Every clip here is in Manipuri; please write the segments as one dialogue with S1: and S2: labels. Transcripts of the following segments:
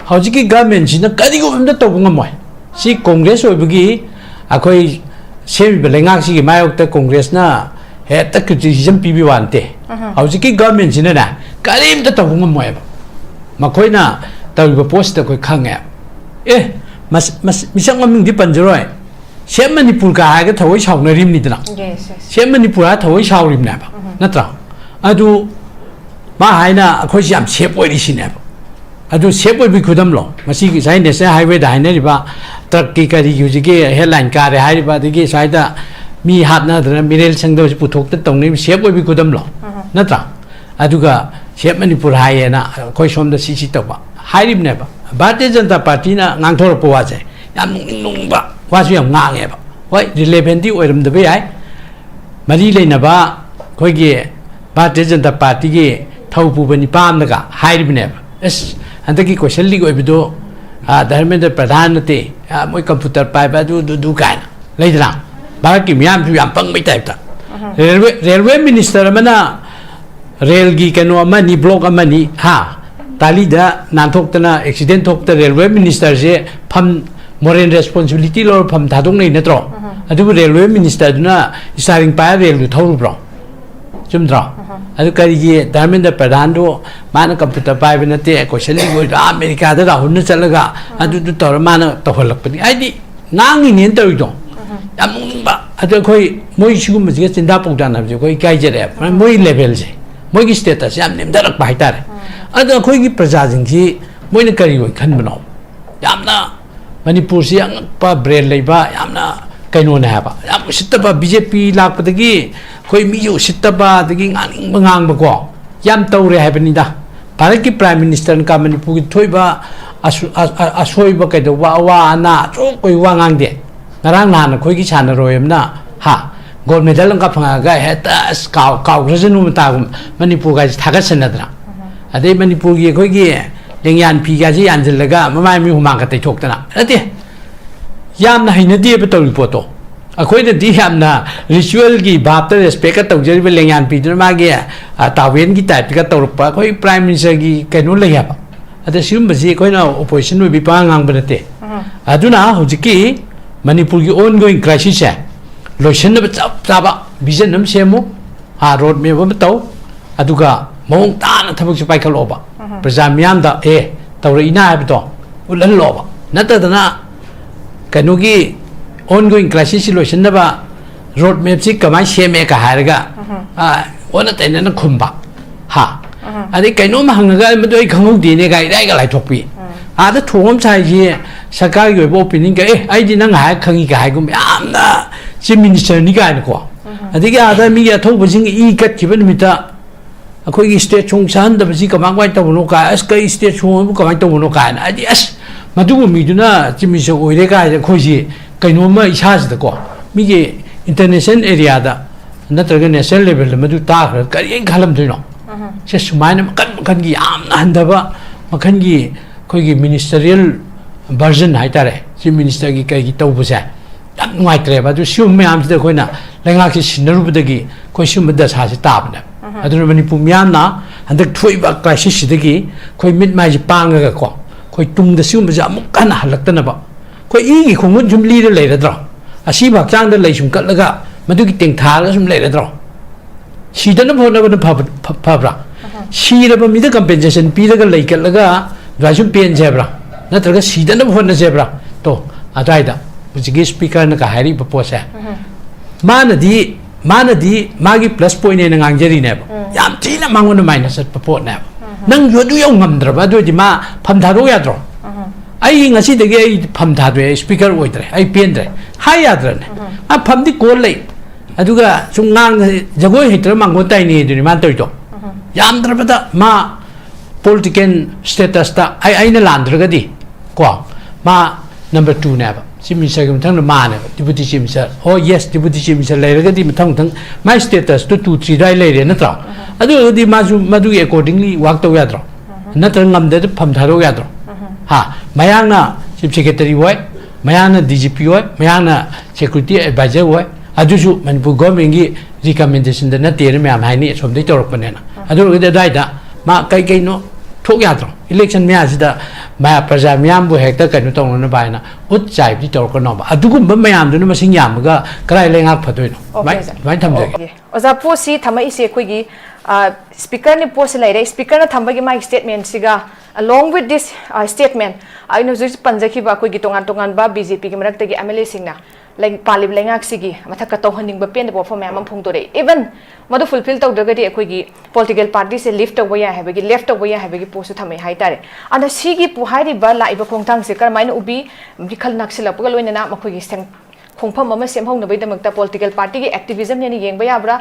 S1: ꯍꯧꯖꯤꯛꯀꯤ ꯒꯚꯔꯟꯃꯦꯟꯠꯁꯤꯅ ꯀꯔꯤꯒꯨꯝꯕ ꯑꯃꯇ ꯇꯧꯕ ꯉꯝꯃꯣꯏ ꯁꯤ ꯀꯣꯡꯒ꯭ꯔꯦꯁ ꯑꯣꯏꯕꯒꯤ ꯑꯩꯈꯣꯏ ꯁꯦꯝꯃꯤꯕ ꯂꯩꯉꯥꯛꯁꯤꯒꯤ ꯃꯥꯌꯣꯛꯇ ꯀꯣꯡꯒ꯭ꯔꯦꯁꯅ ꯍꯦꯛꯇ ꯀ꯭ꯔꯤꯇꯤꯁꯤꯖꯝ ꯄꯤꯕꯤ ꯋꯥ ꯅꯠꯇꯦ ꯍꯧꯖꯤꯛꯀꯤ ꯒꯚꯔꯟꯃꯦꯟꯠꯁꯤꯅꯅꯦ ꯀꯔꯤꯝꯇ ꯇꯧꯕ ꯉꯝꯃꯣꯏꯕ ꯃꯈꯣꯏꯅ ꯇꯧꯔꯤꯕ ꯄꯣꯠꯁꯤꯗ ꯑꯩꯈꯣꯏ ꯈꯪꯉꯦ ꯃꯤꯁꯛ ꯃꯃꯤꯡꯗꯤ ꯄꯟꯖꯔꯣꯏ ꯁꯦꯝ ꯃꯅꯤꯄꯨꯔꯒ ꯍꯥꯏꯔꯒ ꯊꯑꯣꯏ ꯁꯥꯎꯅꯔꯤꯕꯅꯤꯗꯅ ꯁꯦꯝ ꯃꯅꯤꯄꯨꯔ ꯍꯥꯏꯔꯒ ꯊꯑꯣꯏ ꯁꯥꯎꯔꯤꯕꯅꯦꯕ ꯅꯠꯇ꯭ꯔꯥ ꯑꯗꯨ ꯃꯥ ꯍꯥꯏꯅ ꯑꯩꯈꯣꯏꯁꯤ ꯌꯥꯝ ꯁꯦꯞ ꯑꯣꯏꯔꯤꯁꯤꯅꯦꯕ ꯑꯗꯨ ꯁꯦꯞ ꯑꯣꯏꯕꯒꯤ ꯈꯨꯗꯝꯂꯣ ꯃꯁꯤꯒꯤ ꯉꯁꯥꯏ ꯅꯦꯁꯅꯦꯜ ꯍꯥꯏꯋꯦꯗ ꯍꯥꯏꯅꯔꯤꯕ ꯇ꯭ꯔꯛꯀꯤ ꯀꯔꯤꯒꯤ ꯍꯧꯖꯤꯛꯀꯤ ꯍꯦꯗꯂꯥꯏꯟ ꯀꯥꯔꯦ ꯍꯥꯏꯔꯤꯕ ꯑꯗꯒꯤ ꯁ꯭ꯋꯥꯏꯗ ꯃꯤ ꯍꯥꯠꯅꯗꯅ ꯃꯤꯔꯦꯜ ꯁꯪꯗꯕꯁꯤ ꯄꯨꯊꯣꯛꯇ ꯇꯧꯅꯔꯤꯕ ꯁꯦꯞ ꯑꯣꯏꯕꯒꯤ ꯈꯨꯗꯝꯂꯣ ꯅꯠꯇ꯭ꯔꯥ ꯑꯗꯨꯒ ꯁꯦꯞ ꯃꯅꯤꯄꯨꯔ ꯍꯥꯏꯌꯦꯅ ꯑꯩꯈꯣꯏ ꯁꯣꯝꯗ ꯁꯤ ꯇꯧꯕ ꯍꯥꯏꯔꯤꯕꯅꯦꯕ ꯚꯥꯔꯇꯤꯌ ꯖꯅꯇꯥ ꯄꯥꯔꯇꯤꯅ ꯉꯥꯡꯊꯣꯔꯛꯄ ꯋꯥꯁꯦ ꯌꯥꯝ ꯅꯨꯡꯅꯤꯡꯕ ꯋꯥꯁꯨ ꯌꯥꯝ ꯉꯥꯡꯉꯦꯕ ꯍꯣꯏ ꯔꯤꯂꯦꯚꯦꯟꯇꯤ ꯑꯣꯏꯔꯝꯗꯕ ꯌꯥꯏ ꯃꯔꯤ ꯂꯩꯅꯕ ꯑꯩꯈꯣꯏꯒꯤ ꯚꯥꯔꯇꯤꯌ ꯖꯅꯇꯥ ꯄꯥꯔꯇꯤꯒꯤ ꯊꯧ ꯄꯨꯕ ꯅꯤꯄꯥ ꯑꯃꯅꯒ ꯍꯥꯏꯔꯤꯕꯅꯦꯕ ꯑꯁ ꯍꯟꯗꯛꯀꯤ ꯀꯣꯏꯁꯟ ꯂꯤꯛ ꯑꯣꯏꯕꯗꯣ ꯙꯔꯃꯦꯟꯗ꯭ꯔ ꯄ꯭ꯔꯙꯥꯟ ꯅꯠꯇꯦ ꯃꯣꯏ ꯀꯝꯄ꯭ꯌꯨꯇꯔ ꯄꯥꯏꯕ ꯑꯗꯨ ꯀꯥꯏꯅ ꯂꯩꯗꯅ ꯚꯥꯔꯠꯀꯤ ꯃꯤꯌꯥꯝꯁꯨ ꯌꯥꯝ ꯄꯪꯕꯩ ꯇꯥꯏꯞꯇ ꯔꯦꯜꯋꯦ ꯃꯤꯅꯤꯁꯇꯔ ꯑꯃꯅ ꯔꯦꯜꯒꯤ ꯀꯩꯅꯣ ꯑꯃꯅꯤ ꯕ꯭ꯂꯣꯛ ꯑꯃꯅꯤ ꯇꯥꯂꯤꯗ ꯅꯥꯟꯊꯣꯛꯇꯅ ꯑꯦꯛꯁꯤꯗꯦꯟ ꯊꯣꯛꯇ ꯔꯦꯜꯋꯦ ꯃꯤꯅꯤꯁꯇꯔꯁꯦ ꯐꯝ ꯃꯣꯔꯦꯜ ꯔꯦꯁꯄꯣꯟꯁꯤꯕꯤꯂꯤꯇꯤ ꯂꯧꯔ ꯐꯝ ꯊꯥꯗꯣꯛꯅꯩ ꯅꯠꯇ꯭ꯔꯣ ꯑꯗꯨꯕꯨ ꯔꯦꯜꯋꯦ ꯃꯤꯅꯤꯁꯇꯔꯗꯨꯅ ꯏꯁꯇꯥꯔꯤꯡ ꯄꯥꯏꯔ ꯔꯦꯜꯗꯨ ꯊꯧꯔꯨꯕ꯭ꯔꯣ ꯆꯨꯝꯗ꯭ꯔꯣ ꯑꯗꯨ ꯀꯔꯤꯒꯤ ꯙꯔꯃꯦꯟꯗ꯭ꯔ ꯄ꯭ꯔꯙꯥꯟꯗꯨ ꯃꯥꯅ ꯀꯝꯄ꯭ꯌꯨꯇꯔ ꯄꯥꯏꯕ ꯅꯠꯇꯦ ꯀꯣꯏꯁꯟ ꯂꯤꯛ ꯑꯣꯏꯗꯣ ꯑꯃꯦꯔꯤꯀꯥꯗ ꯔꯥꯍꯨꯜꯅ ꯆꯠꯂꯒ ꯑꯗꯨꯗꯨ ꯇꯧꯔ ꯃꯥꯅ ꯇꯧꯍꯜꯂꯛꯄꯅꯤ ꯍꯥꯏꯗꯤ ꯉꯥꯡꯉꯤꯅꯦꯅ ꯇꯧꯔꯤꯗꯣ ꯌꯥꯝ ꯅꯣꯛꯅꯤꯡꯕ ꯑꯗꯣ ꯑꯩꯈꯣꯏ ꯃꯣꯏ ꯁꯤꯒꯨꯝꯕꯁꯤꯒ ꯆꯤꯟꯗꯥ ꯄꯧꯗꯥꯅꯕꯁꯦ ꯑꯩꯈꯣꯏ ꯏꯀꯥꯏꯖꯔꯦꯕ ꯃꯣꯏ ꯂꯦꯚꯦꯜꯁꯦ ꯃꯣꯏꯒꯤ ꯁ꯭ꯇꯦꯇꯁ ꯌꯥꯝ ꯅꯦꯝꯊꯔꯛꯄ ꯍꯥꯏꯇꯥꯔꯦ ꯑꯗꯣ ꯑꯩꯈꯣꯏꯒꯤ प्रजाꯁꯤꯡꯁꯤ ꯃꯣꯏꯅ ꯀꯔꯤ ꯑꯣꯏ ꯈꯟꯕꯅꯣ ꯌꯥꯝꯅ ꯃꯅꯤꯄꯨꯔꯁꯤ ꯑꯉꯛꯄ ꯕ꯭ꯔꯦꯟ ꯂꯩꯕ ꯌꯥꯝꯅ ꯀꯩꯅꯣꯅꯦ ꯍꯥꯏꯕ ꯌꯥꯝ ꯎꯁꯤꯠꯇꯕ BJP ꯂꯥꯛꯄꯗꯒꯤ ꯑꯩꯈꯣꯏ ꯃꯤꯁꯨ ꯎꯁꯤꯠꯇꯕ ꯑꯗꯒꯤ ꯉꯥꯡꯅꯤꯡꯕ ꯉꯥꯡꯕꯀꯣ ꯌꯥꯝ ꯇꯧꯔꯦ ꯍꯥꯏꯕꯅꯤꯗ ꯚꯥꯔꯠꯀꯤ ꯄ꯭ꯔꯥꯏꯝ ꯃꯤꯅꯤꯁꯇꯔꯅ ꯃꯅꯤꯄꯨꯔꯒꯤ ꯊꯣꯛꯏꯕ ꯑꯁꯣꯏꯕ ꯀꯩꯗꯧꯕ ꯑꯋꯥ ꯑꯅꯥ ꯑꯆꯣꯛ ꯑꯣꯏ ꯋꯥ ꯉꯥꯡꯗꯦ ꯉꯔꯥꯡ ꯅꯍꯥꯟ ꯑꯩꯈꯣꯏꯒꯤ ꯁꯥꯟꯅꯔꯣꯏ ꯑꯃꯅ ꯒꯣꯜ ꯃꯦꯗꯜ ꯑꯃꯒ ꯐꯪꯉꯒ ꯍꯦꯛꯇ ꯑꯁ ꯀꯥꯎꯈ꯭ꯔꯁꯅꯨ ꯃꯇꯥꯒꯨꯝ ꯃꯅꯤꯄꯨꯔꯒꯥꯏꯁꯦ ꯊꯥꯒꯠꯁꯟꯅꯗꯅ ꯑꯗꯩ ꯃꯅꯤꯄꯨꯔꯒꯤ ꯑꯩꯈꯣꯏꯒꯤ ꯂꯦꯡꯌꯥꯟ ꯐꯤꯒꯥꯁꯦ ꯌꯥꯟꯁꯤꯜꯂꯒ ꯃꯃꯥꯏ ꯃꯤ ꯍꯨꯃꯥꯡꯒ ꯇꯩꯊꯣꯛꯇꯅ ꯅꯠꯇꯦ ꯌꯥꯝꯅ ꯍꯩꯅꯗꯦꯕ ꯇꯧꯔꯤ ꯄꯣꯠꯇꯣ ꯑꯩꯈꯣꯏꯅꯗꯤ ꯌꯥꯝꯅ ꯔꯤꯆꯨꯋꯦꯜꯒꯤ ꯚꯥꯞꯇ ꯔꯦꯁꯄꯦꯛꯀ ꯇꯧꯖꯔꯤꯕ ꯂꯦꯡꯌꯥꯟ ꯐꯤꯗꯨꯅ ꯃꯥꯒꯤ ꯇꯥꯋꯦꯟꯒꯤ ꯇꯥꯏꯞꯇꯒ ꯇꯧꯔꯛꯄ ꯑꯩꯈꯣꯏ ꯄ꯭ꯔꯥꯏꯝ ꯃꯤꯅꯤꯁꯇꯔꯒꯤ ꯀꯩꯅꯣ ꯂꯩ ꯍꯥꯏꯕ ꯑꯗ ꯁꯤꯒꯨꯝꯕꯁꯤ ꯑꯩꯈꯣꯏꯅ ꯑꯣꯄꯣꯖꯤꯁꯟ ꯑꯣꯏꯕꯤ ꯄꯉꯥꯡ ꯉꯥꯡꯕ ꯅꯠꯇꯦ ꯑꯗꯨꯅ ꯍꯧꯖꯤꯛꯀꯤ ꯃꯅꯤꯄꯨꯔꯒꯤ ꯑꯣꯟꯒꯣꯌꯤꯡ ꯀ꯭ꯔꯥꯏꯁꯤꯁꯁꯦ ꯂꯣꯏꯁꯤꯟꯅꯕ ꯆꯞ ꯆꯥꯕ ꯚꯤꯖꯟ ꯑꯃ ꯁꯦꯝꯃꯨ ꯔꯣꯗ ꯃꯦꯞ ꯑꯃ ꯇꯧ ꯑꯗꯨꯒ ꯃꯑꯣꯡ ꯇꯥꯅ ꯊꯕꯛꯁꯦ ꯄꯥꯏꯈꯠꯂꯛꯑꯣꯕ ꯄ꯭ꯔꯖꯥ ꯃꯤꯌꯥꯝꯗ ꯇꯧꯔꯛꯏꯅ ꯍꯥꯏꯕꯗꯣ ꯎꯠꯍꯜꯂꯛꯑꯣꯕ ꯅꯠꯇꯗꯅ ꯀꯩꯅꯣꯒꯤ ongoing crisis loisinaba road map si kamai seme ka haraga ona tainana khumba adi kaino ma hangaga madu ai khangau di ne ga irai ga lai thokpi ada thongom chai ji sarkar gi bo opinion ga ai di nang ha khangi ga hai gum yamna chief minister ni ga ko adi ga ada mi ga thok bujing I kat ki ban mita akoi gi state chung san da bji kamang wai tawno ka as kai state chung bu kamai tawno ka na adi as madu mi duna chief minister oire ga khoi ji kaino ma isha ko migi international area da natraga national level da madu ta khar kari khalam doino se sumaina makan gi yamna handaba makan gi khoi gi ministerial version haitare si minister gi kai gi tawbusa yam ngai tre ba du sium myam sida khoina lengak si sinaru budagi khoi sium da sa si tabna adu manipur myam na handak thui ba crisis sidagi khoi mit mai ji panga ga ko khoi tung da sium ba amuk kan halaktana ba khoi I gi khungun jum li da leiradro asi ba chang da leisum katlaga madu gi teng tha ga sum leiradro si da na phona ba phabra si ra ba mi da compensation pi da ga lei katlaga dwa sum pen jebra natraga si da na phona jebra to adai da bujigi speaker na ka hari ba posa manadi magi plus point ne ngangjari ne ba yam thina mangon minus at pot ne nang yodu yong ngamdra ba do di ma pham tha ro ya dro ai ngasi dagi ai pham tha dwe speaker oidre ai pendre hai yadran a pham di kol lei aduga sum ngang jagoi hitra mangon tai ni duni man toy to yam dra bada ma political status ta ai na landra ga di ko ma number 2 ne ba chief minister gum thang ma ne deputy chief minister oh yes deputy chief minister lai ga di thang my status to 2 3 dai lai re na tra adu di ma ju madu accordingly work to ya dro na tra ngam de pham tha ro ya dro mayangna chief secretary hoy mayangna DGP hoy mayangna security advisor hoy adusu manipur government gi recommendation da na tere myam haini somdai torok panena adu da dai da ma kai no थोक यात्रो इलेक्शन में आसिदा मैं प्रजा म्याम बु हेक्टर कनु तोंगन बायना उत चाइबि तोरकनो बा अदुगुम म्याम दुनु मसिंग यामगा कराय लेंगाक फदोइनो माइ थमजे
S2: ओजा पोसी थमै इसे कोइगी स्पीकर ने पोस लाइरे स्पीकर ना थंबगी माइ statement सिगा along with this statement I know just panjaki ba koigi tongan ba BJP ki marak tagi MLA singna like palib lengak sigi mathaka to haning ba pen bo form am phung tore even madu fulfill taw dagadi koigi political party se lift away ya habagi left away ya habagi post thamai hai tare ana sigi pu hairi ba la iba khongthang se kar main ubi bikhal naksila puga loina na makoigi seng khongpham ama semhong na bai damakta political party ki activism ne yeng ba yabra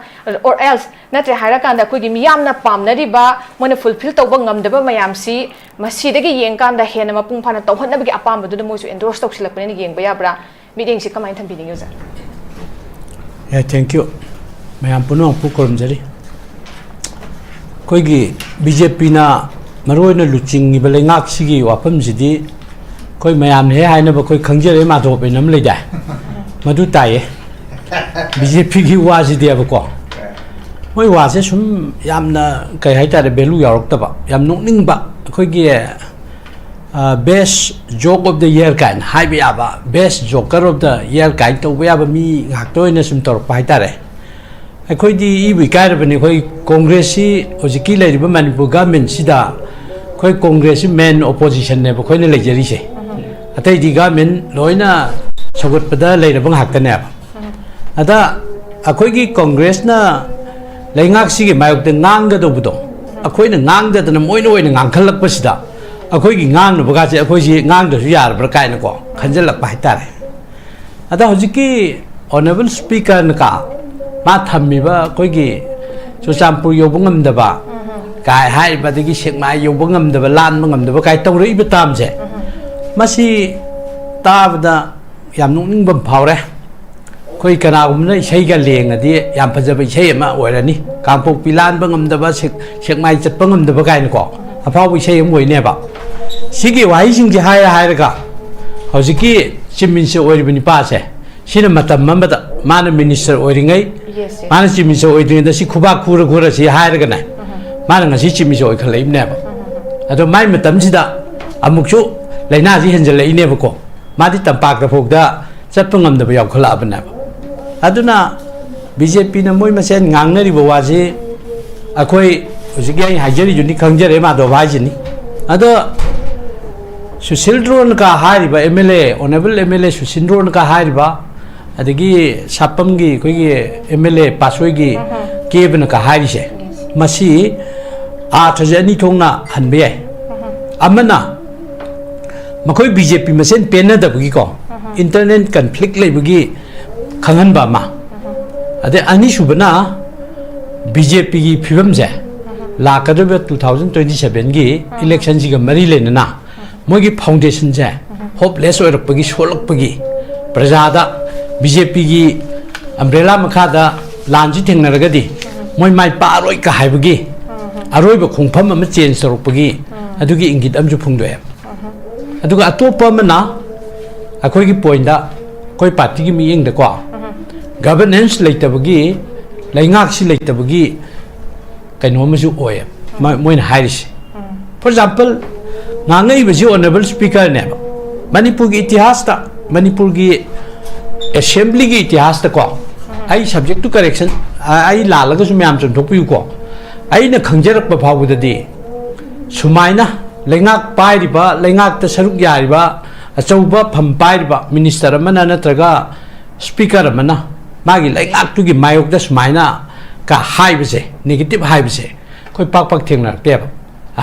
S2: or else natre haira kanda koigi miyam na pamnari ba mona fulfill taw ba ngam daba mayam si masidagi yeng kanda hena mapung phana taw honna bagi apam ba du mo su endorse tok silak ne yeng ba yabra meeting si kamai tham biding user
S1: yeah thank you mayam puno pu korum jari koigi BJP na maroi na luching ni bale ngak sigi wapam sidi koi mayam he haina ba koi khangjere ma do pe nam le dai madu tai BJP ki wa sidi ba ko moi wa se sum yamna kai hai ta de belu yarok ta ba yam nok ning ba koi gi best joke of the year kind hai bi aba best joker of the year kind to ba ba mi ngak toy na sum tor pai ta re khoi di I bi kai ba ni khoi congress si ojiki lai ba manipur government sida khoi congress main opposition ne ba khoi ne lai jeri se atai di government loina chogot pada lai ra bang hak ta ne ba ada akhoi gi congress na lai ngak si gi mayok de ngang ga do bu do akhoi na ngang da na moi noi na ngang khalak pa sida akhoi gi ngang no baga che akhoi ji ngang da su yar bra kai na ko khanjal lak pai ta re ada hojiki honorable speaker na ka ma thammi ba akhoi gi chochampur yobungam da ba kai hai ba de gi sekmai yobungam da ba lan bangam da ba kai taw ri ba tam je masi ta ba yam nung ning bam phau re koi kana gum na sei ga leng adi yam phaja ba sei ma oirani kangpok pilan bangam da ba sekmai chat bangam da ba kai na ko aphau bi sei moi ne ba sigi wai sing ji hai ra ka hojiki chimin se oiri bani pa se sina matam mamada mana minister oiringai mana chimin se oiring da si khuba khura si hai ra ga na mana ngasi chimin se oi khalai ne ba ado mai matam sida amuk chu laina ji henjal lai ne ba ko madi tampak da phok da chat pangam da ba yaw khala ba na ba aduna BJP na moi masen ngangnari ba wa ji akhoi hojiki ai hajari juni khangjare ma do bhai ji ni ado Sushildron ka hari ba MLA honorable MLA Sushildron ka hari ba adagi sapam gi koi gi MLA pasoi gi keben ka hari se masi a thajani thongna hanbe ai amana makoi BJP masen pena da bugi ko internet conflict lai bugi khangan ba ma ade ani subana BJP gi phibam je la ka 2027 gi election ji ga mari le na मोगी फाउंडेशन से होपलेस ओरपगी सोलकपगी प्रजादा BJP की अम्ब्रेला मखादा लांजी थेंगनरगदी मोय माइ पारोय का हाइबगी अरोयब खोंफम अम चेंज सरपगी अदुगी इंगित अमजु फुंगदोय अदुगा अतोपा मना अखोयगी पॉइंटदा कोई पार्टी की मीटिंग दको गवर्नेंस लेतबगी लेंगाक्सी लेतबगी कैनोमजु ओय मोयन हाइरिस for example ngangai biji honorable speaker ne manipur gi itihas ta manipur gi assembly gi itihas ta ko ai subject to correction ai la la ga su myam chon thok pu ko ai na khangjarak pa phaw da di sumaina lengak pai ri ba lengak ta saruk ya ri ba achauba pham pai ri ba minister amana natraga speaker amana magi lengak tu gi mayok da sumaina ka hai bise negative hai bise koi pak pak thengna te ba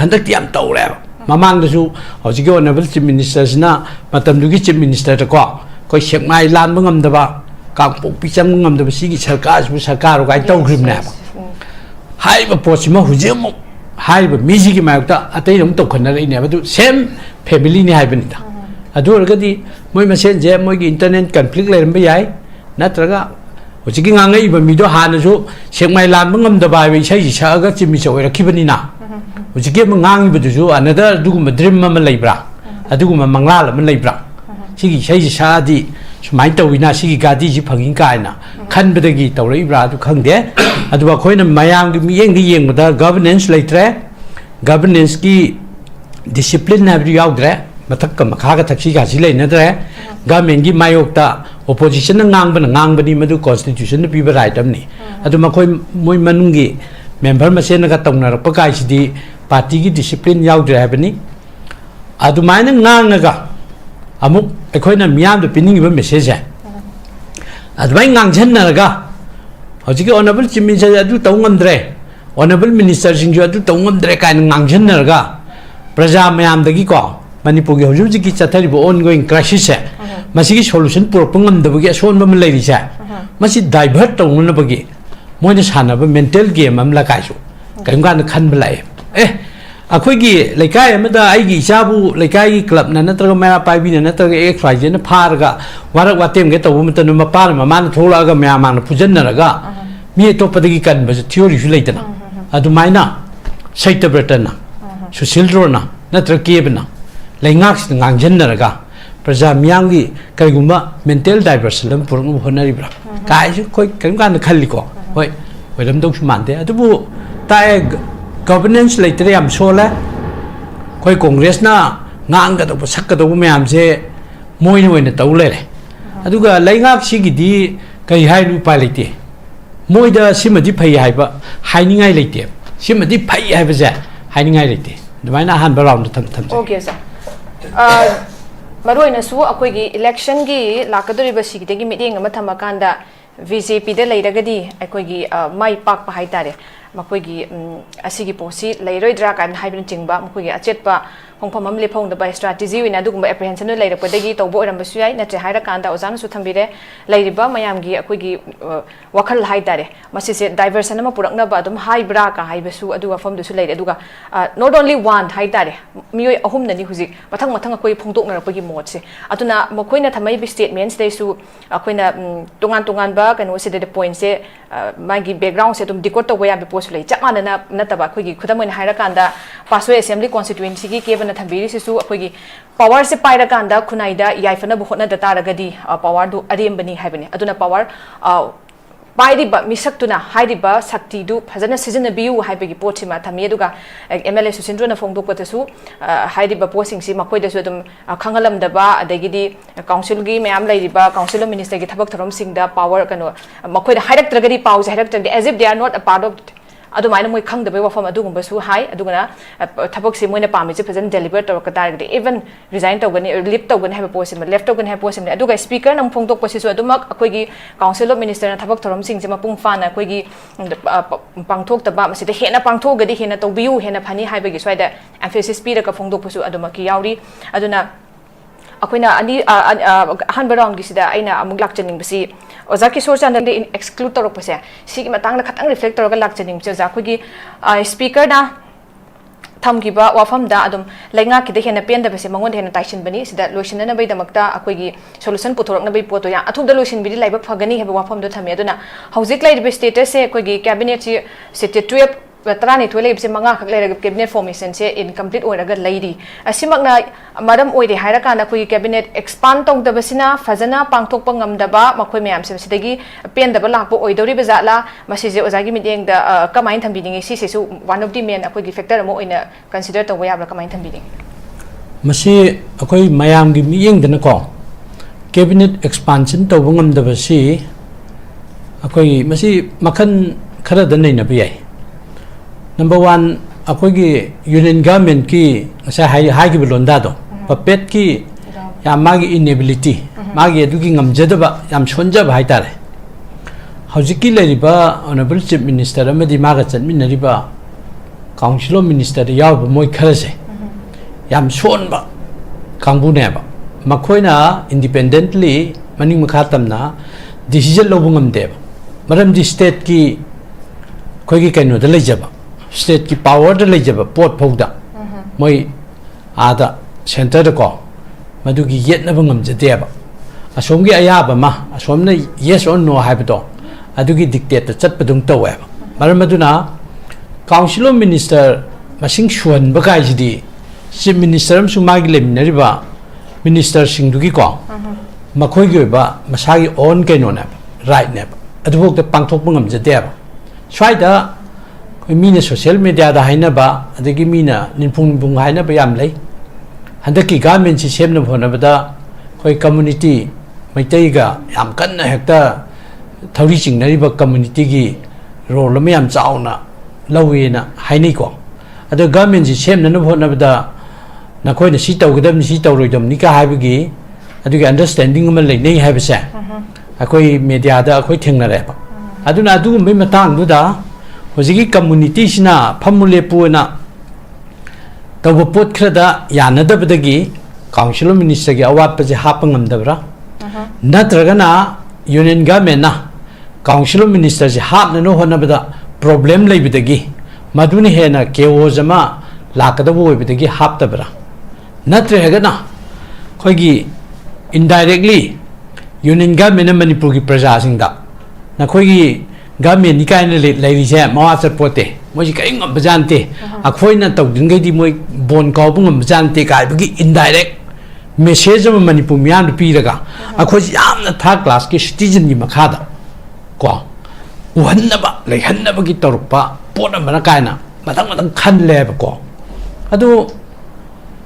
S1: handak ti am taw re mamang da su hojiki honorable chief minister sina matam du gi chief minister ta ko koi sekmai lan bangam da ba kangpok picham ngam da si gi sarkar su sarkar gai taw grim na hai ba pochima hujemo hai ba miji gi mayok ta atai ram to khana rai ne ba du same family ni hai bani ta adu ga di moi masen je moi gi internet conflict lai ram ba yai natraga hojiki ngangai ba mi do hana su sekmai lan bangam da ba bai sai sa ga chief minister oi rakhibani na hujiki mangang biduju another duguma dream ma leibra aduguma mangla ma leibra sigi sai sa di sumai tawina sigi gadi ji phangin kaina khan bedagi tawrei bra du khangde aduba khoina mayam gi miyeng di yeng da governance leitre governance ki discipline है भी याउद्रे मथक का मखा का थक्सी का सिले नद्रे गवर्नमेंट की मायोक्ता opposition ngang bani madu constitution pi ba right amni adu makoi moi manungi member masen ga tongna pa kai sidi party ki discipline yaudre habani adu maina ngang ga amuk ekoi na miyam do pining ba message hai adu mai ngang chen na ga hoji ki honorable chief minister adu tongam dre honorable minister sing ju adu tongam dre kai ngang chen na ga praja mayam dagi ko manipur gi hoju ki chathari bo ongoing crisis hai masigi solution propongam da bagi son bam lai ri cha masi divert tong na bagi moi na sana ba mental game am la kai su kai ngan khan ba lai akhoi gi laikai am da ai gi chabu laikai gi club na na tra ma pai bi na tra exercise na phar ga warak watem ge to mu tan ma par ma man thola ga ma ma na pujan na ga mi to pa gi kan ba theory su lai ta na adu mai na saita breton na social ro na tra ke ba na lai ngak si ngang jen na ga प्रजा मियांगी कईगुमा मेंटल डाइवर्सन पुरंग होनरिब्रा कायजु कोई कम कान खल्लिको होय होयलम दौ मानते अदुबु ताय गवर्नेंस लेतरे याम सोला कोई कांग्रेस ना ngang ga do sak ga do myam se moi ni tau le aduga laingak sigidi kai hai lu pa lete moi da simadi phai hai ba hai ni ngai lete simadi phai hai ba ja hai ni ngai lete dumaina han ba round tham tham
S2: okay sir Maroi na su akoi gi election gi lakadori ba sigide gi meeting ama thamakanda VJP de leiragadi akoi gi mai pak pa haitare makoi gi asigi posi leiroi dra kan haibin chingba makoi gi achetpa hongpham am lephong da by strategy wina dugumba apprehension no leirakpadagi tawbo oram basu yai na che haira kanda ozana su thambire leiriba mayam gi akoi gi wakhal haitare masi se diversion ama purakna ba dum hai bra ka haibasu adu wafam du su leire aduga not only one haitare miyoi ahum na ni huji mathang mathang akoi phongtok na rapagi mod se atuna makoi na thamai bi statements dei su akoi na tongan ba kano se de point se magi background se tum decode to ya be post lei chakma na nataba akoi gi khudam na haira kanda paswe assembly constituency gi kebana thambiri sisu akoi gi power se paira kanda khunaida yaifana bu hotna data ragadi power du arembani haibani aduna power pairiba misaktuna hairiba sakti du phajana season biu haibagi pochima thami aduga MLA Susindro na phongdok patasu hairiba posing si makoi dasu dum khangalam daba adagidi council gi mayam lairiba council minister gi thabak thorom sing da power kano makoi da hairak tragadi pause hairak tragadi as if they are not a part of adu maina moi khang da be wafam adu gum basu hai adu na thabak si moina pami se phajana deliver to ka target even resign to gani lift to gani have possible left to gani have possible adu ga speaker nam phongtok pasisu adu mak akoi gi council of minister na thabak thorom sing se mapung fa na akoi gi pangthok ta ba masi de hena pangthok gadi hena to biu hena phani hai bagi swai da emphasis pi da ka phongtok pasu adu mak ki yauri adu na akoina ani han baround gi sida aina amuk lakchaning basi oza kishore chandra de exclude torok pase sigi matang na khatang reflect torok lakchaning che za khogi speaker na thamgi ba wafam da adum lainga ki de hena pen da base mangon hena taishin bani sida lotion na bai damakta akoi gi solution puthorok na bai poto ya athuk da lotion bi laibak phagani heba wafam do thame aduna hojik lai be status se akoi gi cabinet chi secretary Veterani toilet se manga khak lera cabinet formation se incomplete oiraga leiri asimakna madam oide hairaka na khui cabinet expand tong da basina fazana pangthok pangam daba makhoi mayam se sidagi pen daba lakpo oidori bezala masije ozagi mideng da kamain thambiding si se su one of the main akoi gi factor mo oina consider to wayabra kamain thambiding
S1: masi akoi mayam gi miyeng dana ko cabinet expansion to bungam daba si akoi masi makhan khara da nei na bi ai Number one, akogi union government ki sa hai ki belonda do puppet ki ya magi inability magi edu ki ngamjada ba yam sonja ba haitare hojiki le riba honorable chief minister amadi maga chanmin riba council of minister yaw ba moi kharase yam son ba kangbu ne ba makoina independently maning makhatamna decision lobungam de maram di state ki khoi ki kaino da leijaba state ki power da leijaba pot phauda moi ada center da ko madu gi yet na bangam jate ba asom gi ayaba ma asom na yes or no ha ba adu gi dictate chat padung to wa mar maduna council of minister masing shuan ba kai ji chief minister am su magi lem na riba minister sing du gi ko makhoi gi ba masagi on kai no na right na adu bok da pangthok bangam jate ba swai da मीना सोशल मीडिया हाइनबा अदगी मीना निपुंग बुंग हाइनबा याम लै हंदकी गवर्नमेंट से सेमन होनबदा कोई कम्युनिटी मैतैगा याम कन्ना हेक्ता थौरी चिंगनरिबा कम्युनिटी की रोल में याम चावना लौवेना हाइनैको अदो गवर्नमेंट से सेमन होनबदा नखोइना सी तौगदम सी तौरोइदम निका हाइबगी अदुगी अंडरस्टैंडिंग अमा लेनै हाइबसे अखोई मीडिया दा अखोई थेंगनरेबा अदुना अदुगुमै मतांगदुदा होजिगी कम्युनिटी सिना फमुले पुना तब पोट खरदा यानदबदगी काउंसिल ऑफ मिनिस्टर की अवाद पे हापंगमदबरा नत्रगना यूनियन गवर्नमेंट ना काउंसिल ऑफ मिनिस्टर से हापननो होनबदा प्रॉब्लम लेबिदगी मदुनि हेना केओजमा लाकदबो ओइबिदगी हापतबरा नत्रगना खोगी इनडायरेक्टली यूनियन गवर्नमेंट मणिपुर की प्रजा सिंगदा नखोगी गवर्नमेंट निकायने लेरिसे मवा चटपोते मोजी कई बजानते अखोइना तौदिंगैदी मोई बोन काउबुंग बजानते काइबगी इनडायरेक्ट मेसेज अमा मणिपुर मियान पीरगा अखोइ यामना थर्ड क्लास के सिटीजन की मखादा को उहन्नबा लेहन्नबगी तरुपा पोट अमना कायना मदंग मदंग खनलेबा को अदु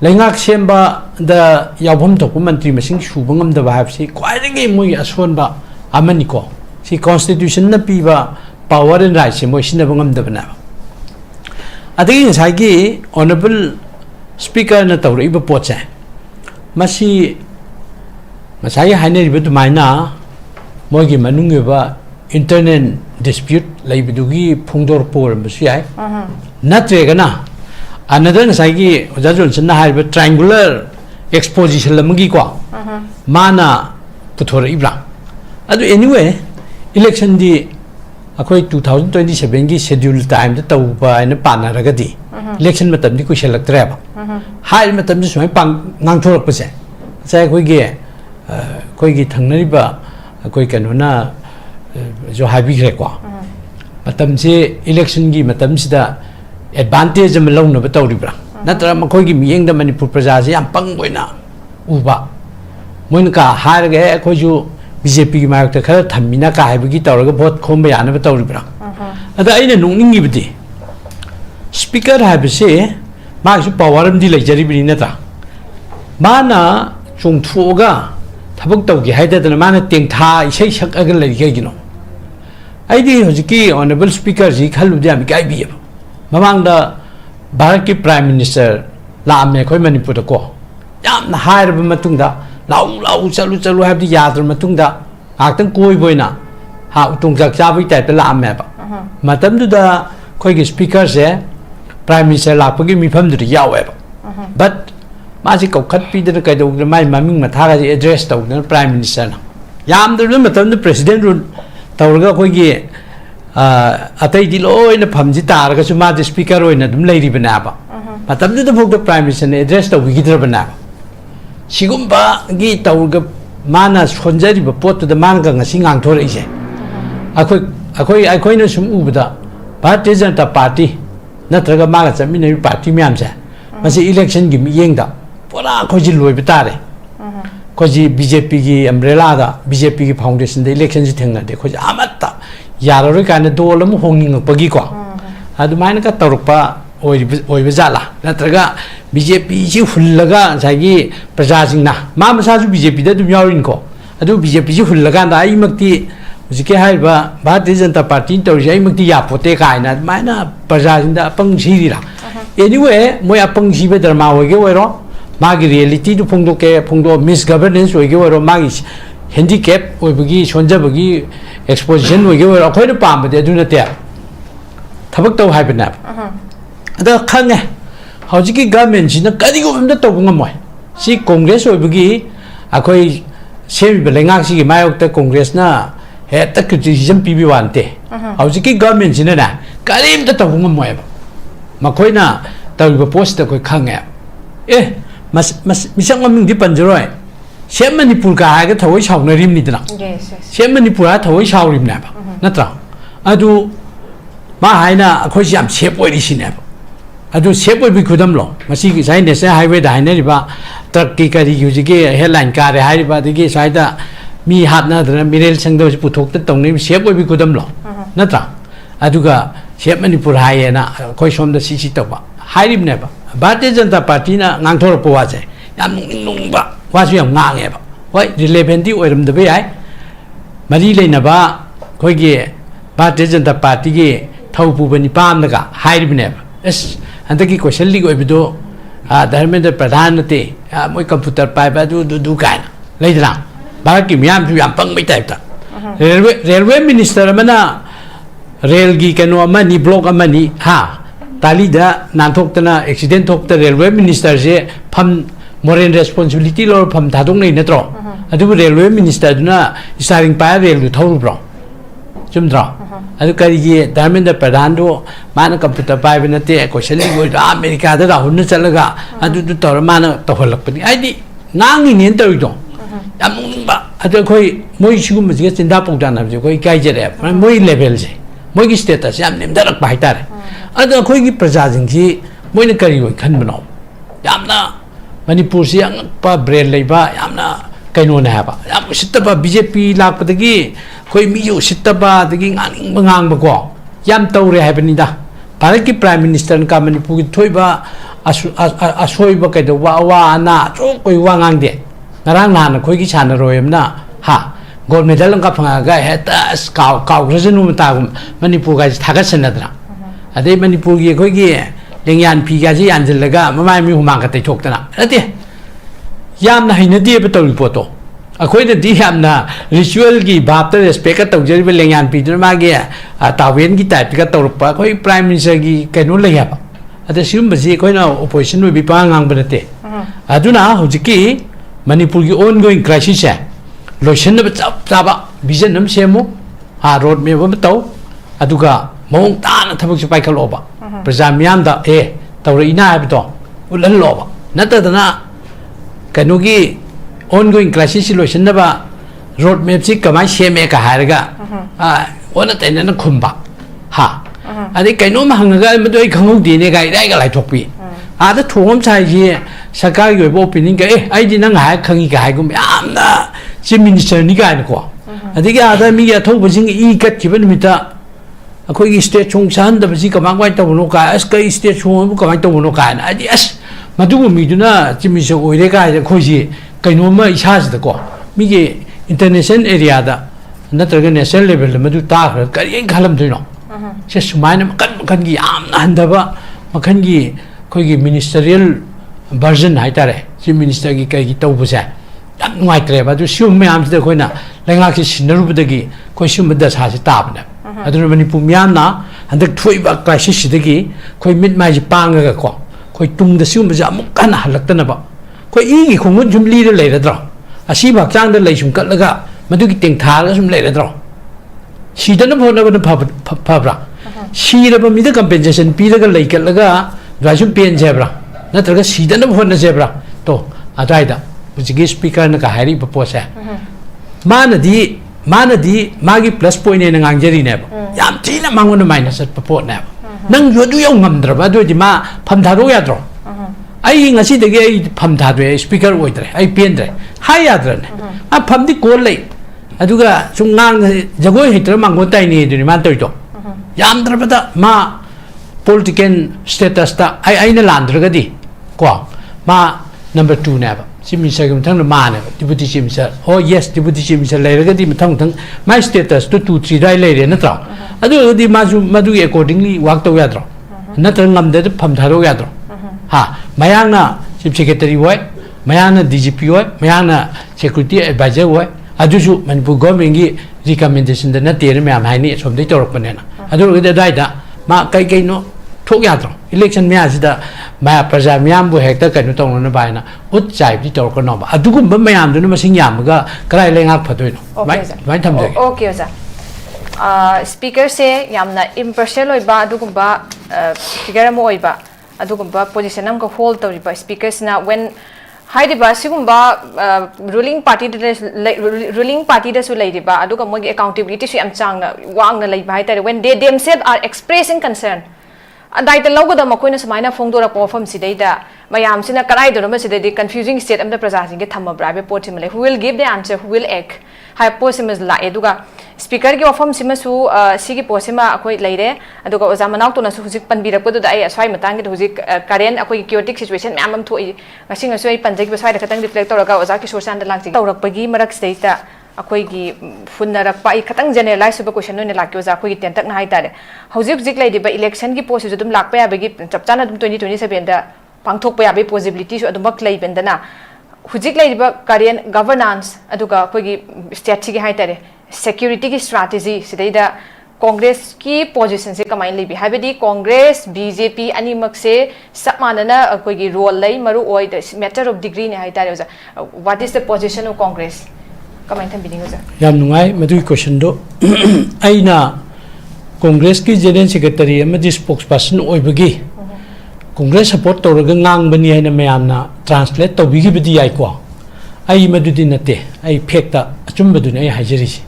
S1: लेंगाक सेम्बा द यावभम थोकु मंत्री मसिंग सुबंगमदबा हाबसी क्वाइदगी मोई असोनबा अमनिको सी कॉन्स्टिट्यूशन न पीबा पावर एंड राइट्स से मोइसिन बंगमदबना अदगी नसागी ऑनरेबल स्पीकर न तौरइबा पोचे मसी मसाई हाइनरिबा दुमाइना मोगी मनुंगेबा इंटरनेट डिस्प्यूट लेबिदुगी फोंदोर पोर मसियाय नत्रेगना अनदर नसागी ओजा जोनसन हाइबा ट्रायंगुलर एक्सपोजिशन लमगी को माना पुथोरइब्रा अदु एनीवे इलेक्शन दी अखोई 2027 की शेड्यूल टाइम द तौबा आइना पानारगदी इलेक्शन मतम दी कुशलक्तरेबा हाइ मतम दी सुमै पांग नांगथोरकपसे साय कोइगी थंगनरिबा कोइ कनोना जो हाबिग्रे को मतम से इलेक्शन की मतम सिदा एडवांटेज अम लौनबा तौरिब्रा नत्र मखोइगी मियेंगदा मणिपुर प्रजा से याम पंगोइना उबा मोइन का हारगे अखोइजु बीजेपी की मायक खर थमीना का है तौर भोट खोब यानब तौरीब्रा अद अगर नोनिंगीबदी स्पीकर है मागसु पावर अमदी लेजरिबनी नत्रा माना चोंथोगा थबक तौगे हाइददना माना तेंथा इसै सकअग लेरि कइगिनो आइदी होजिकी ऑनरेबल स्पीकर जी खलुदे आम काइबियब ममांगदा भारत की प्राइम मिनिस्टर लामे खोइ मणिपुर को यामना हायरब मतुंगदा लाउ लाउ चलु चलु हाबदी याद्र मतुंगदा आक्तंग कोइ बोइना हा उतुंगजाक चाबई टाइप लामेबा मतमदुदा खोइगी स्पीकर से प्राइम मिनिस्टर लापगी मिफमदुदा यावेबा बट मासी कौखत पीदना कइदौगदा माइ ममिंग मथागा एड्रेस तौदना प्राइम मिनिस्टर ना यामदुदा मतमदु प्रेसिडेंट रुल तौरगा खोइगी अतैदी लोइना फमजि तारगसु मादि स्पीकर ओइना दुम लेरिबनाबा मतमदुदा भोगदा प्राइम मिनिस्टर ने एड्रेस तौगिद्रबनाबा सिगुम्बा गी तौरगा माना सोंजरिबा पोतुदा मानगा ngasi ngangथोरइसे अखोइना सुम उबदा भारतीय जनता पार्टी नत्रगा मागा चमिनरि पार्टी म्यामसे मसे इलेक्शन की मियेंगदा पुरा खोजि लोइबा तारे खोजि बीजेपी की अम्ब्रेला दा बीजेपी की फाउंडेशन दा इलेक्शन से थेंगदे खोजि अमत्ता यारोय काने दोलम होंगिंगपगी को अदुमाइना का तौरपा ओइबा जाला नत्रगा बीजेपी से हुल्लगा सागी प्रजासिंगना मा मसाजु बीजेपी दा दुम यावरिन को अदु बीजेपी से हुल्लगा दा आइमक्ति हुजिके हाइबा भारतीय जनता पार्टी तौरि आइमक्ति यापोते काइना माइना प्रजासिंगदा अपंग सिरिरा एनीवे मोय अपंग सिबे धर्मा होगे ओइरो मागी रियलिटी दु फोंदो मिस गवर्नेंस होगे ओइरो मागी हैंडीकैप ओइबगी सोंजबगी एक्सपोजिशन होगे ओइरो अखोइना पामबदे अदु नते थबक तौ हाइबना अदा खंगे हौजिकी गवर्नमेंट सिना करिगुमदा तौबंगमोय सी कांग्रेस होइबगी अखोइ सेमिबा लेंगाकसी मायोक्ता कांग्रेस ना हेता क्रिटिसिजम पीबी वानते हौजिकी गवर्नमेंट सिना ना करिमदा तौबंगमोय मखोइना तौबा पोस्ट कोइ खंगे ए मिसंग ममिंग दि पंजरोय सेम मणिपुर का हागे थवoi सावनरिमनिदना सेम मणिपुर हा थवoi सावरिमनाबा नत्रा अदु मा हाइना अखोइ याम सेफ ओइरिसिनेबा अदु सेफ ओइबि खुदमलो मसी साइ नेशनल हाईवे दा हाइनरिबा ट्रक की करी हुजिके हेडलाइन कारे हाइरिबा दिगे साइदा मी हातनादना मिरेल संगदो पुथोक्ता तौनि safe ओइबि खुदमलो नत्रा अदुगा เชฟมันนี่พูดไฮนะคอยชมแต่สิตัวบ่ไฮริมเนี่ยบ่บาร์ตี้จันทร์ปาร์ตี้นะงานทั่วไปว่าใช่ยามนุ่งบ่ว่าช่วยงานไงบ่ว่ารีเลเวนตี้โอ้ยมันเดบิไอมาดีเลยนะบ่คอยกี้บาร์ตี้จันทร์ปาร์ตี้กี้เท่าผู้เป็นปามนะกะไฮริมเนี่ยบ่เอสอันตะกี้ก็เชลลี่ก็ไปดูดาร์เมนเดอร์ประธานนั่นเองมวยคอมพิวเตอร์ไปดูกันเลยจ้ะบางทีมีอันที่อันปังไม่ได้แต่เรลเวมินิสเตอร์มันน่ะเรลกีกันว่ามันนี่บล็อกมันนี่ฮะตาลีดานั่นทุกท่านอุบิเหตุทุกท่านเรลเวมินิสเตอร์เช่พัมมอร์เรนเรสปอนซิบิลิตี้เราพัมท่าตรงนี้เนี่ยตรออันนี้เรลเวมินิสเตอร์ดูนะอิสราเอลไปเรลดูเท่ารูปเราจุดตรออันนี้ก็ยี่ดาร์เมนเดอร์ประธานดูมันคอมพิวเตอร์ไปเป็นนั่นเองก็เชลลี่ก็อเมริกาเดี๋ยวเราหุ่นจะเลิกอันนี้ดูตัวมันตัวหัวหลักเป็นไอ้ดิงานนี้เนี่ยตัวอีกตรงยามนุ่งบ่อันนี้ค่อยมวยชิวมันจะสินดาปุ่งจานนะจะค่อยใกล้จะได้มันมวยเลเวลสิมวยกิสเตตัสยามเนี่ยมันรักไปตาร์อันนี้ค่อยกี่ประชาชนที่มวยนักการเมืองขันมันเอายามน่ะมันนี่ผู้เสียงป้าเบรลเลยบ้ายามน่ะใครโน่นเนี่ยบ้ายามสิทธิ์บ้า BJP ลากไปตะกี้ค่อยมีอยู่สิทธิ์บ้าตะกี้งานบักว่ายามตัวเรื่องเป็นนี่ด้าภารกิจ Prime Minister กับมันนี่ผู้ที่ถอยบ้าอาช่วยบ้าใครตัวว่าอันน่ะโจ้ค่อยว่างานเดียงานนั้นคุยกี่ชาญรอยมันนะฮะกอลเมดัลลังกับฟังอะไรเฮตัสข่าวกระสุนมันตากุมมันนี่พูดกันทักษะนั่นนะอันนี้มันนี่พูดกี่คุยกี่เรื่องยานพีกาจีอันเจลก็ไม่มีหัวมังกันแต่ชกนะแล้วที่ยามนะให้นาดีไปตัวรีพอร์ตคุยนาดียามนะริชวลกี่บาปตัวสเปกตัวจะเป็นเรื่องยานพีตัวมาเกี่ยตาเวนกี่แต่พีกตัวรูปคุย Prime Minister กี่แกนู่นเลยครับอันนี้สิ่งบันซี่คุยนะ opposition วิปางงานเป็นเตะอันนั้นนะหุ่นกี่मणिपुर की ongoing crisis है लोशन अब चाबा विजन हम सेमो रोड में वो बताओ अदुगा मौंग ताना थबक से पाइखल ओबा प्रजा मियाम दा तौर इना है तो उलन लोबा नतदना कनुगी ongoing crisis लोशन नबा रोड में से कमाई सेमे का हारगा ओना तेना खुंबा हा अदे कइनो मा हंगगा मदोय खंगौ दिने गाय दाय गा लाइ थोपी आदा थोम साइजी सरकार की ओपिनियन के आई नंग हाय खंगी का हायगुम यामना चीफ मिनिस्टर नि गाय को अदिगे आदा मी या थोबसिंग ई कट किबन मिता अखोई स्टेट छोंग सान दबसि कमांग वाइ तबनो का अस कई स्टेट छोंग कमांग तबनो का अदि अस मदु मिदुना चीफ मिनिस्टर ओइरे का खोजि कइनो मा इसास द को मी के इंटरनेशनल एरिया दा नत्रग नेशनल लेवल मदु ता करि खलम दिनो से सुमाइन मकन की यामना हंदबा मखन की खोई मिनिस्टरियल वर्जन है तारे चीफ मिनिस्टर की कई तौबसे याम नुंगाइत्रेबा अदु सिउ मयामसिदा खोइना लेंगाकि सिनरुबदगी खोइ सिउ दशा से ताबने अदु मणिपुर म्यामना हंदक थोइबा क्राइसिस सिदगी खोइ मिट माइजि पांगगा को खोइ तुंगद सिउ मजा अमुक कना हलक्तनबा खोइ इगी खोंगुन जुमली द लेरद्रो असी बाक्चांग द लेसुम कलगा मदुगी तेंथागा सुम लेरद्रो सीदन फोनबन फबरा सीरबा मिद कंपेंसेशन पीरगा लेकलगा द्वासुम पेन जेब्रा नत्रगा सीदन फोन जेब्रा तो अदाइदा हुजिगी स्पीकर न का हारी पोसे मानदी मागी प्लस पॉइंट ने ngangjari ne yam thina mangon minus pot ne nang yodu yong ngamdraba do di ma pham tharo ya dro ai ngasi de ge pham thadwe speaker oidre ai pendre hai ya dre a pham di kol lei aduga sungang jagoi hitra mangon tai ni du man toi to yam drabada ma political status ta ai na landraga di ko ma number 2 ne ba chief minister ki thang ma ne deputy chief minister oh yes deputy chief minister lai raga di thang my status to 2 3 dai lai re na tra adu di ma ju madu accordingly work to ya tra na tra ngam de pham tharo ya tra ha mayang na chief secretary wai mayang na DGP wai mayang na security advisor wai adu ju manipur government ki recommendation da na te ne ma hai ni som dei torok pa ne na adu de dai da ma kai no thok ya tra election me asida ma praja myam bu hekta kanu tong na bai na ut chai bi tor ko no ba adugum ba mayam du ma sing yam ga krai le ngak phatoi no mai tham je
S2: okay sir speaker se yamna impartial oi ba adugum ba figure mo oi ba adugum ba position am ko hold tori ba speakers na when haidi ba sigum ba ruling party da su lai di ba aduga mo accountability su am chang na wang na lai ba tare when they themselves are expressing concern दायित्व लौगद मखोइना सुमाइना फोंदोरक वफम सिदैदा मयाम सिना कराई दोरम सिदैदि कंफ्यूजिंग स्टेट अमदा प्रजा सिंगे थम्मब्रा बे पोट सिमले who will give the answer who will act हाय पोसिमस लाए दुगा स्पीकर की वफम सिमसु सिगी पोसिमा अखोइ लेरे अदुगा ओजा मनाव तोनसु हुजिक पनबिरकपदु दा आई स्वाइ मतांग द हुजिक करेंट अखोइ क्योटिक सिचुएशन म्याम थोइ ngasi ngasoi panjagi baswai da khatang reflect tawraga oza ki source and lakji tawrakpagi marak state अखोई की फुनरक पाई खतंग जनरलाइज सुबह क्वेश्चन ने लाके ओजा अखोई टेंटक ना हाइतारे हौजिक जिक लाइदिबा इलेक्शन की पोस्ट जो तुम लाकपा याबगी चपचाना तुम 2027 दा पांगथोकपा याबे पॉसिबिलिटी सु अदुमक लाइबेंदना हुजिक लाइदिबा करेंट गवर्नेंस अदुगा अखोई की स्टेट की हाइतारे सिक्योरिटी की स्ट्रेटजी सिदैदा कांग्रेस की पोजीशन से कमाइन लेबी हाबेदी कांग्रेस बीजेपी अनिमक से समानना अखोई की रोल लै मरु ओइ द मैटर ऑफ डिग्री ने हाइतारे ओजा what is the position of Congress कमाइन थम बिदिंग ओजा
S1: याम नुंगाई मदुई क्वेश्चन दो आइना कांग्रेस की जनरल सेक्रेटरी अमदि स्पोक्सपर्सन ओइबगी कांग्रेस सपोर्ट तौरगा ngang है मैमना ट्रांसलेट तौबिगिबदी याइको आई मदुदी नते आई फेक्ता अचुम्बदुने आई हाइजरिसि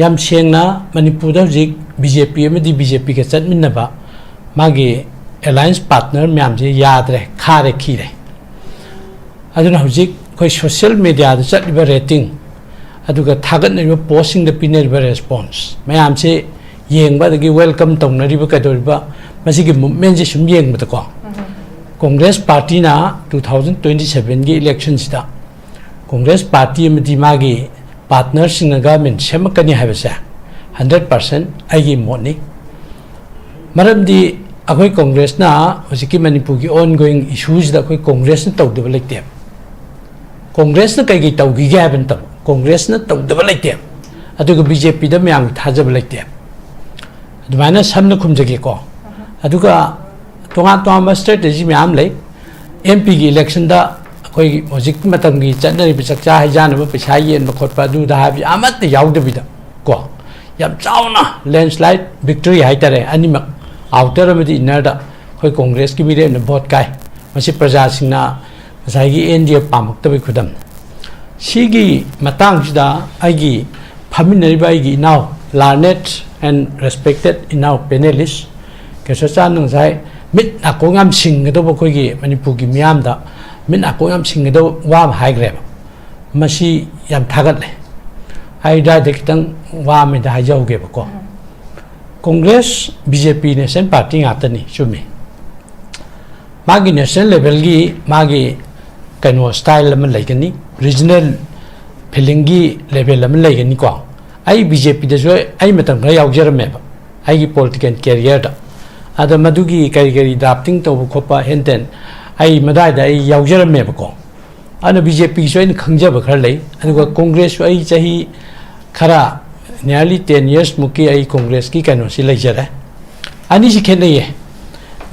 S1: याम सेंगना मणिपुर हजिक बीजेपी अमदि बीजेपी के चटमिनबा मागे अलायंस पार्टनर मैम जे यादरे खारे खीरे अदुना हजिक कोई सोशल मीडिया द चटलिबा रेटिंग अदुगा थागतनरिबा पोस्टिंग द पिनरिबा रेस्पॉन्स मैम से येंगबादगी वेलकम तौनरिबा कदोरिबा मसिगी मूवमेंट जे सुम येंगबदको कांग्रेस पार्टी ना 2027 की इलेक्शन सिदा कांग्रेस पार्टी अमदि मागे पार्टनर सिंग गवर्नमेंट सेमकनी हाबसे 100% आइगी मोनी मरमदी अखोई कांग्रेस ना हजिकी मणिपुर की ऑनगोइंग इश्यूज दा अखोई कांग्रेस न तौदब लेते कांग्रेस न कई तौगी हाबन तब कांग्रेस न तौदब लेते अदुगा बीजेपी दा म्याम थाजब लेते अदुमाना समन खुमजगे को अदुगा तोंगा तोंगा स्ट्रेटजी म्याम ले एमपी की इलेक्शन दा अखोई हजिक मतम की चटनरी चक्चा हाइजानब पैसा येन खोटपा दुदा हाबि अमत याउदबिदा को याम चाउना लैंडस्लाइड विक्ट्री हाइतरे अनिमक आउटर अमदि इनर दा अखोई कांग्रेस की मिरे न वोट काय मसि प्रजा सिंगना मसाइगी एनडीए पामक्तबि खुदम सिगी मतंग सिदा आइगी फमिनरिबा आइगी नाउ लार्नेट एंड रेस्पेक्टेड इनाउ पैनलिस्ट केसोचा नंजाय मिट नाकोंगाम सिंगदो अखोई मणिपुर की मियाम दा मिन आकोयम सिंगदो वाम हाइग्रेब मसी याम थागतले आई दादे खितंग वाम दा हाइजौगेबको कांग्रेस बीजेपी नेशनल पार्टी गातनी चुमी मागी नेशनल लेवल की मागी कनो स्टाइल अम लेगनी रीजनल फीलिंग की लेवल अम लेगनी को आई बीजेपी दजो आई मतम खरा याउजरमेब आई की पॉलिटिकल कैरियर दा अद मदुगी करी ड्राफ्टिंग तो खोपा हेंटेन आई मदायदा आई याउजरमेबको अन बीजेपी सो इन खंजब खर ले अदुगा कांग्रेस आई चाही खरा नियरली 10 इयर्स मुकी आई कांग्रेस की कनो सि लेजरे अनि सि खेने ये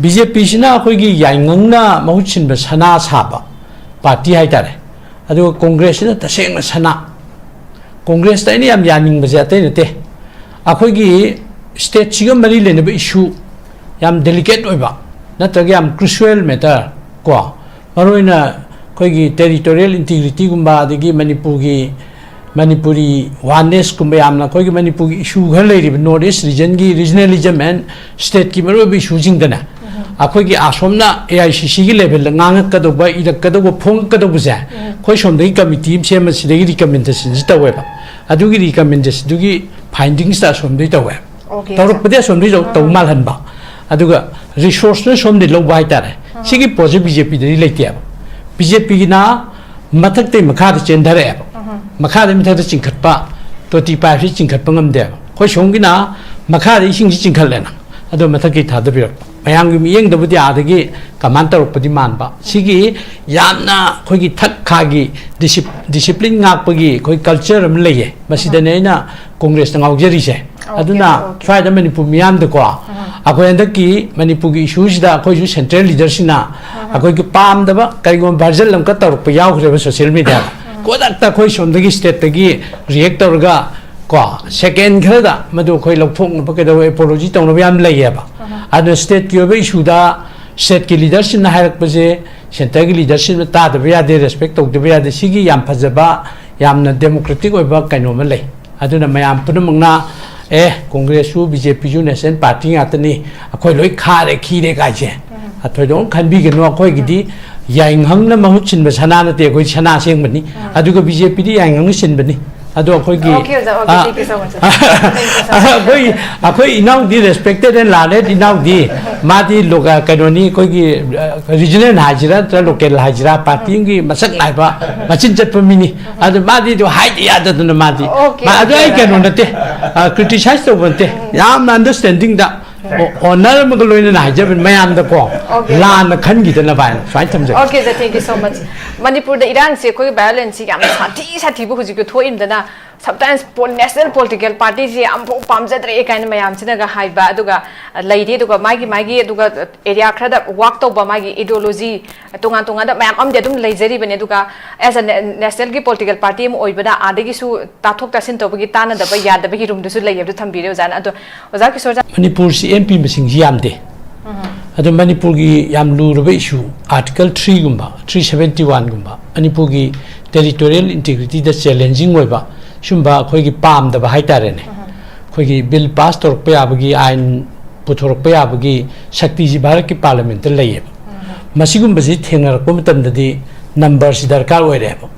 S1: बीजेपी सिना अखोगी याइंगंगना महुचिन ब सना साबा पार्टी हाइतारे अदुगा कांग्रेस सिना तसेंग सना कांग्रेस ताइनि याम यानिंग बजे अते नते अखोगी स्टेट सिगम मरी लेनब इशू याम डेलिकेट ओइबा नत्रगे याम क्रुशियल मैटर को मरोइना कोई टेरिटोरियल इंटीग्रिटी गुम्बा अदगी मणिपुरी वानेस गुम्बा यामना कोई मणिपुर की इशू घर लेरिब नॉर्थ ईस्ट रीजन की रीजनलिज्म एंड स्टेट की मरो भी इशू जिंगदना अखोई की आसोमना एआईसीसी की लेवल ngang इरकदब फोंगकदब से कोई सोमदगी कमिटी सेम सिदगी रिकमेंडेशन तवेबा अदुगी रिकमेंडेशन दुगी फाइंडिंग्स ता सोमदगी तवे तौरपदे सोमदगी तौ मालहनबा अदुगा रिसोर्स ने सोमदगी लौबा हाइतारे सिगी पोजे बीजेपी दरी लेते बीजेपी की ना मथकते मखाद चेंधरे मखाद मथकते चिंखटपा 25 से चिंखटपा ngमदे कोई सोमगी ना मखाद इसिंग चिंखटलेना अदो मथकि थादबिर मयांगी मियेंग दबुदी आदगी कमान तरुपदी मानबा सिगी यामना खोगी थक खागी discipline ngakpagi khoi culture am leye masida neina Congress ngawjeri se aduna try manipur miyam de ko akoi andaki manipur gi issues da akoi ju central leader sina akoi gi pam da ba kai gom version lam ka tar pa yaw khre social media ko da ta khoi somdagi state tagi react torga ko second khre da madu khoi lokthong ba ke da apology tong no yam leye ba adu state ki ba issue da state ki leadership na harak pa je center ki leadership ta da ba de respect tok da ba de sigi yam phajaba yamna democratic oiba kaino ma lei aduna mayam punamangna Congress BJP Nation Party atani akoi loi khare khire kai che athoi dong khan bi genu akoi gidi yaing hang na mahut chin ba sana na te koi sana seng bani aduga BJP di yaing hang sin bani adu akoi gi
S2: Okay, thank you so much. Thank you so much.
S1: akoi inau di respected and lale inau di ma di loga kanoni koi gi regional hajira tra local hajira party gi masak nai ba machin chat pa mini adu ma di do hide ya da na ma di ma adu ai kanon te criticize to bante yam understanding da honor ma galoi na haja ben mayam da ko la na khan gi da na ba sai tham je
S2: Okay, sir, thank you so much. Manipur the Iran se koi balance yam sati bu huji ko thoin da na sometimes national political parties ye am pam jat re kain mayam sina ga hai ba aduga laidi aduga magi aduga area khada work to ba magi ideology tunga da mayam am de dum leijari bane aduga as a national ki political party am oi bada adagi su tathok tasin to bagi tana da ba ya da bagi rum du su lei du thambire ozan ado ozar ki sorja
S1: Manipur si MP masing yam de adu Manipur gi yam lu ro issue article 3 gumba 371 gumba Manipur gi territorial integrity da challenging oi ba shumba khoi gi pam da ba hai tare ne khoi gi bill pass tor pe abagi ain puthor pe abagi shakti ji bharat ki parliament ta lei masigum basi thengar ko matam da di number si darkar oi re ba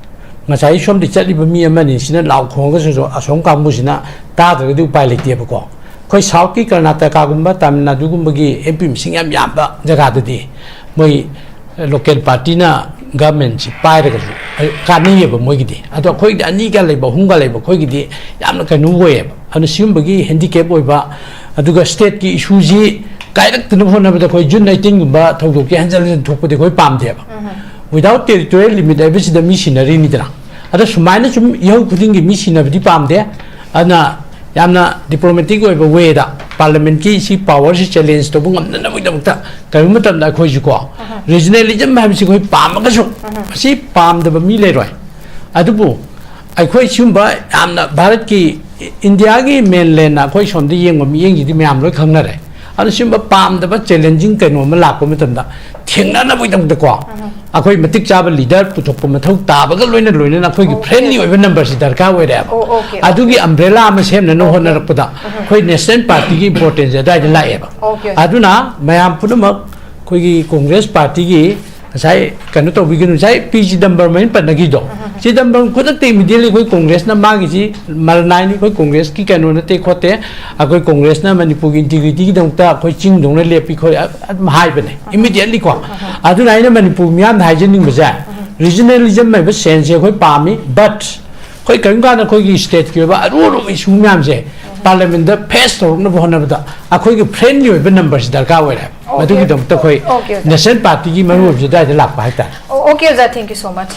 S1: ngasai som di chali ba mi amani sina law khong ga so asong kam mu sina ta da du pai le te ba ko khoi south ki karnataka gumba tamil nadu gumba gi mp mising yam yam ba jaga da di moi local party na government si pai ra ga ka ni ye ba moi gi di ado khoi da ani ga le ba hung ga le ba khoi gi di yam na ka nu go ye ba anu sim ba gi handicap oi ba aduga state ki issue ji kai rak tnu phone ba da khoi jun 19 gumba thok ki hanjal thok pa de khoi pam de ba without territorial limit every the missionary ni dra ada sumaina sum yau kuding gi missionary di pam de ana yamna diplomatic oi ba way da parliament ki si power si challenge to bungam na mu da mukta kai mu tam da khoi ji ko regionalism ha bi si khoi pam ga su si pam da ba mi le roi adubu ai khoi sum ba yamna bharat ki india gi mainland na khoi som di yeng mi yeng ji di myam loi khang na re anu sim ba pam da ba challenging kai no ma la ko mu tam da thengna na mu tam da ko akoi matik chaba leader puthok pa mathau ta ba ga loina na khoi gi friendly oi ba number si darka oi re adu gi umbrella ma sem na no hon na rakpada khoi national party gi importance da da la e ba adu na mayam punamak khoi gi congress party gi sai kanu to bi gi nu sai pg number main pa na gi do si number khudak te immediately khoi congress na ma gi ji mal nai ni khoi congress ki kanu na te khote akoi congress na manipur gi integrity gi dong ta khoi ching dong na le pi khoi hai ba ne immediately ko adu nai na manipur miam hai jin ning ba ja regionalism mai ba sense khoi pa mi but khoi kan ga na khoi gi state ki ba ru issue miam je parliament da face to na bo na ba akoi gi friendly oi ba numbers dar ka oi ra madu gi dong ta khoi national party gi maru je da la pa ta
S2: Okay, sir, thank you so much.